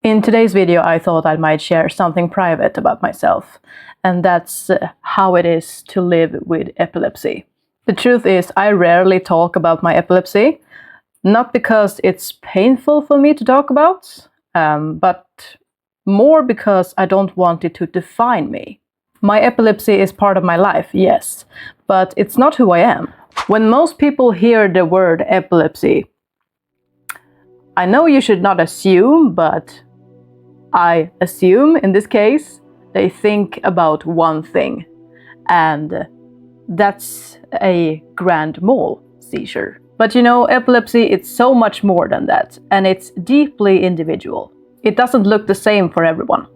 In today's video, I thought I might share something private about myself, and that's how it is to live with epilepsy. The truth is, I rarely talk about my epilepsy, not because it's painful for me to talk about, but more because I don't want it to define me. My epilepsy is part of my life, yes, but it's not who I am. When most people hear the word epilepsy, I know you should not assume, but I assume in this case they think about one thing, and that's a grand mal seizure. But you know, epilepsy, it's so much more than that, and it's deeply individual. It doesn't look the same for everyone.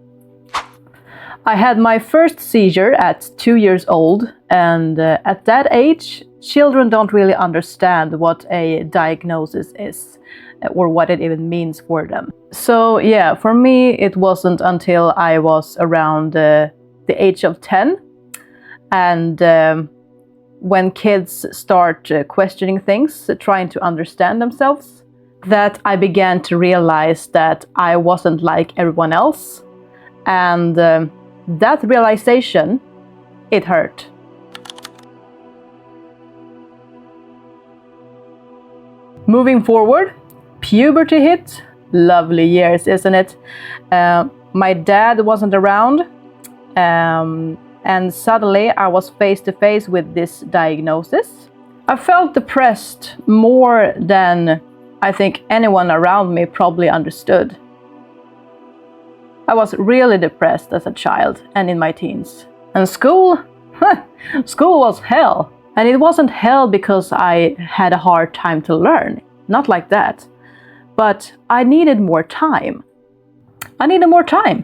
I had my first seizure at 2 years old, and at that age, children don't really understand what a diagnosis is or what it even means for them. So yeah, for me, it wasn't until I was around the age of 10, and when kids start questioning things, trying to understand themselves, that I began to realize that I wasn't like everyone else, and that realization, it hurt. Moving forward, puberty hit. Lovely years, isn't it? My dad wasn't around, and suddenly I was face to face with this diagnosis. I felt depressed more than I think anyone around me probably understood. I was really depressed as a child and in my teens. And school? School was hell. And it wasn't hell because I had a hard time to learn. Not like that. But I needed more time. I needed more time.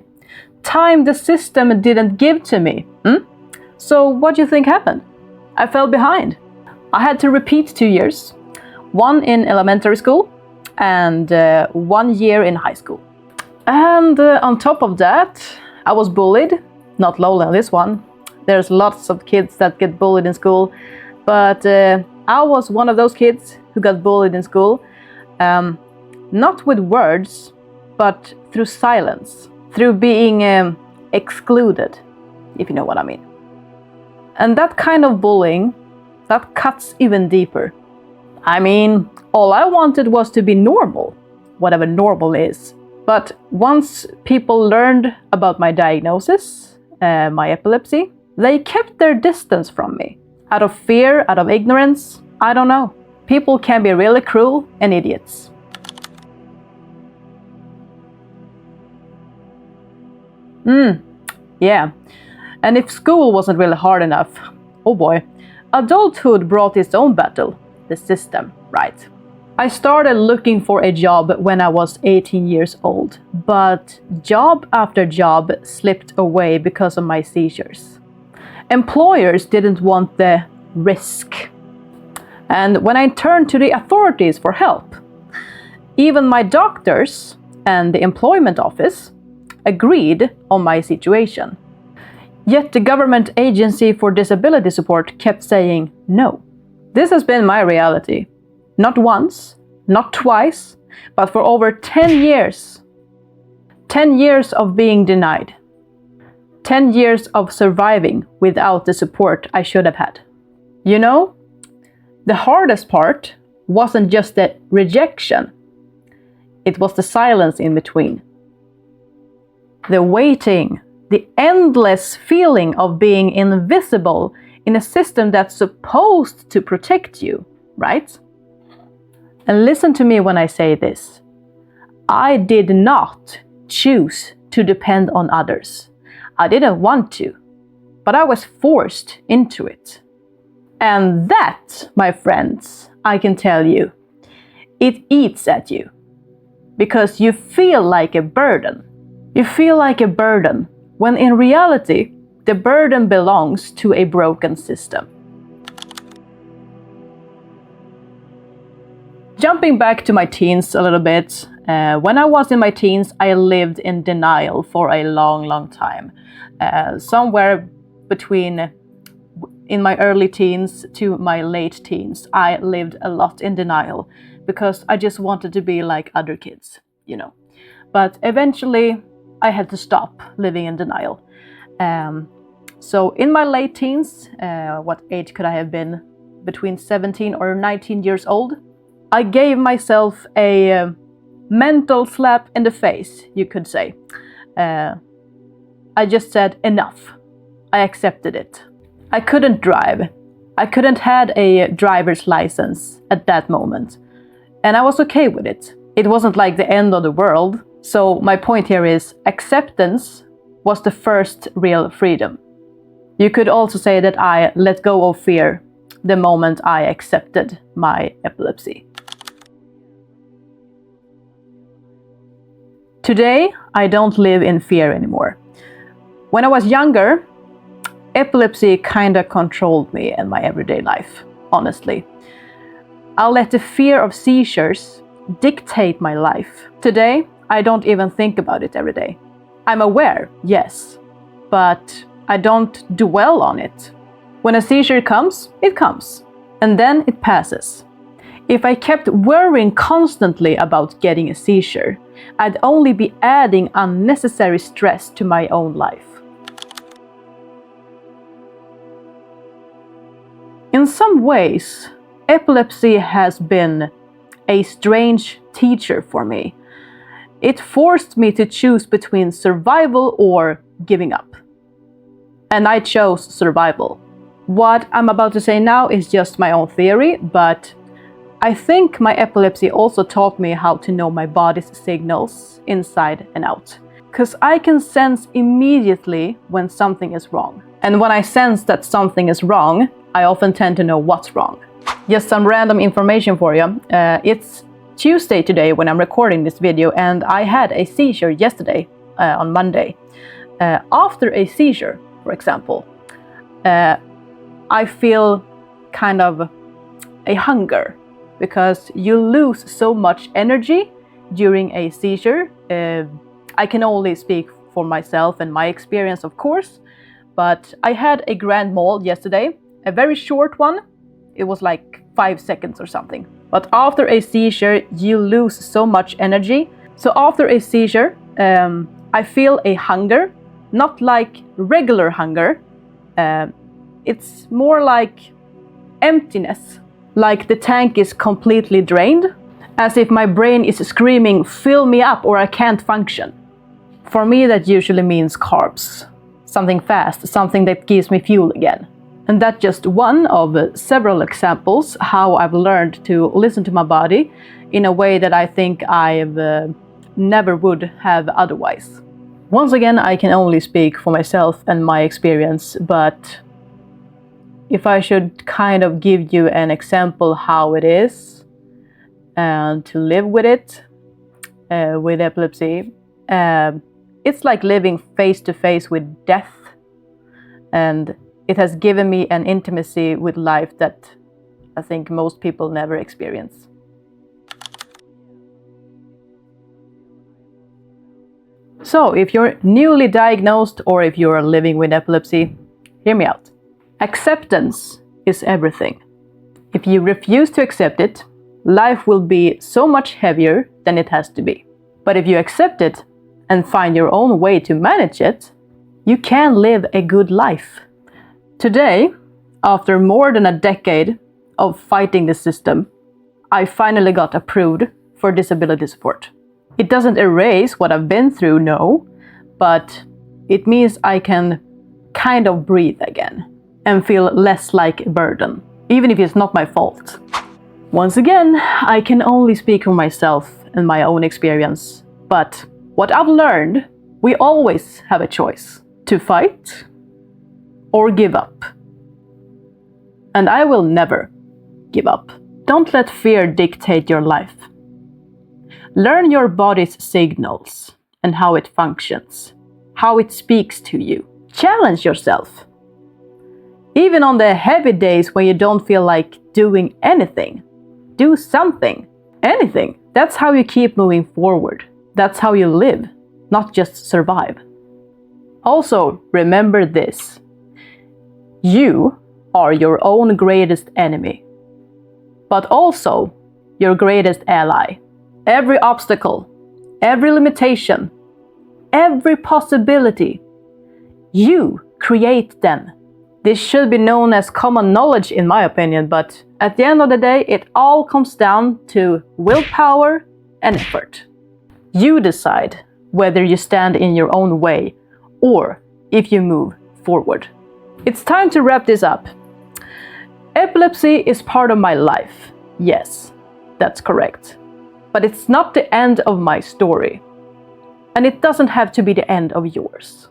Time the system didn't give to me. So what do you think happened? I fell behind. I had to repeat 2 years. 1 in elementary school and 1 year in high school. And on top of that, I was bullied. Not lonely on this one. There's lots of kids that get bullied in school. But I was one of those kids who got bullied in school. Not with words, but through silence. Through being excluded, if you know what I mean. And that kind of bullying, that cuts even deeper. I mean, all I wanted was to be normal, whatever normal is. But once people learned about my diagnosis, my epilepsy, they kept their distance from me. Out of fear, out of ignorance, I don't know. People can be really cruel and idiots. Yeah. And if school wasn't really hard enough, oh boy, adulthood brought its own battle, the system, right? I started looking for a job when I was 18 years old, but job after job slipped away because of my seizures. Employers didn't want the risk. And when I turned to the authorities for help, even my doctors and the employment office agreed on my situation. Yet the government agency for disability support kept saying no. This has been my reality. Not once, not twice, but for over 10 years. 10 years of being denied. 10 years of surviving without the support I should have had. You know, the hardest part wasn't just the rejection. It was the silence in between. The waiting, the endless feeling of being invisible in a system that's supposed to protect you, right? And listen to me when I say this. I did not choose to depend on others. I didn't want to, but I was forced into it. And that, my friends, I can tell you, it eats at you. Because you feel like a burden. You feel like a burden, when in reality, the burden belongs to a broken system. Jumping back to my teens a little bit, when I was in my teens, I lived in denial for a long, long time. Somewhere between in my early teens to my late teens, I lived a lot in denial because I just wanted to be like other kids, you know. But eventually I had to stop living in denial. So in my late teens, what age could I have been? Between 17 or 19 years old, I gave myself a mental slap in the face, you could say. I just said enough. I accepted it. I couldn't drive. I couldn't have a driver's license at that moment. And I was okay with it. It wasn't like the end of the world. So my point here is acceptance was the first real freedom. You could also say that I let go of fear the moment I accepted my epilepsy. Today, I don't live in fear anymore. When I was younger, epilepsy kinda controlled me in my everyday life, honestly. I let the fear of seizures dictate my life. Today, I don't even think about it every day. I'm aware, yes, but I don't dwell on it. When a seizure comes, it comes, and then it passes. If I kept worrying constantly about getting a seizure, I'd only be adding unnecessary stress to my own life. In some ways, epilepsy has been a strange teacher for me. It forced me to choose between survival or giving up. And I chose survival. What I'm about to say now is just my own theory, but I think my epilepsy also taught me how to know my body's signals inside and out. Because I can sense immediately when something is wrong. And when I sense that something is wrong, I often tend to know what's wrong. Just some random information for you. It's Tuesday today when I'm recording this video, and I had a seizure yesterday on Monday. After a seizure, for example, I feel kind of a hunger because you lose so much energy during a seizure. I can only speak for myself and my experience, of course, but I had a grand mal yesterday, a very short one. It was like 5 seconds or something. But after a seizure, you lose so much energy. So after a seizure, I feel a hunger, not like regular hunger. It's more like emptiness, like the tank is completely drained, as if my brain is screaming, fill me up or I can't function. For me, that usually means carbs, something fast, something that gives me fuel again. And that's just one of several examples how I've learned to listen to my body in a way that I think I never would have otherwise. Once again, I can only speak for myself and my experience, but if I should kind of give you an example how it is and to live with it, with epilepsy, it's like living face to face with death, and it has given me an intimacy with life that I think most people never experience. So, if you're newly diagnosed or if you're living with epilepsy, hear me out. Acceptance is everything. If you refuse to accept it, life will be so much heavier than it has to be. But if you accept it and find your own way to manage it, you can live a good life. Today, after more than a decade of fighting the system, I finally got approved for disability support. It doesn't erase what I've been through, no, but it means I can kind of breathe again and feel less like a burden, even if it's not my fault. Once again, I can only speak for myself and my own experience, but what I've learned, we always have a choice to fight or give up. And I will never give up. Don't let fear dictate your life. Learn your body's signals and how it functions, how it speaks to you. Challenge yourself. Even on the heavy days when you don't feel like doing anything, do something, anything. That's how you keep moving forward. That's how you live, not just survive. Also, remember this. You are your own greatest enemy, but also your greatest ally. Every obstacle, every limitation, every possibility. You create them. This should be known as common knowledge in my opinion, but at the end of the day, it all comes down to willpower and effort. You decide whether you stand in your own way or if you move forward. It's time to wrap this up. Epilepsy is part of my life. Yes, that's correct. But it's not the end of my story. And it doesn't have to be the end of yours.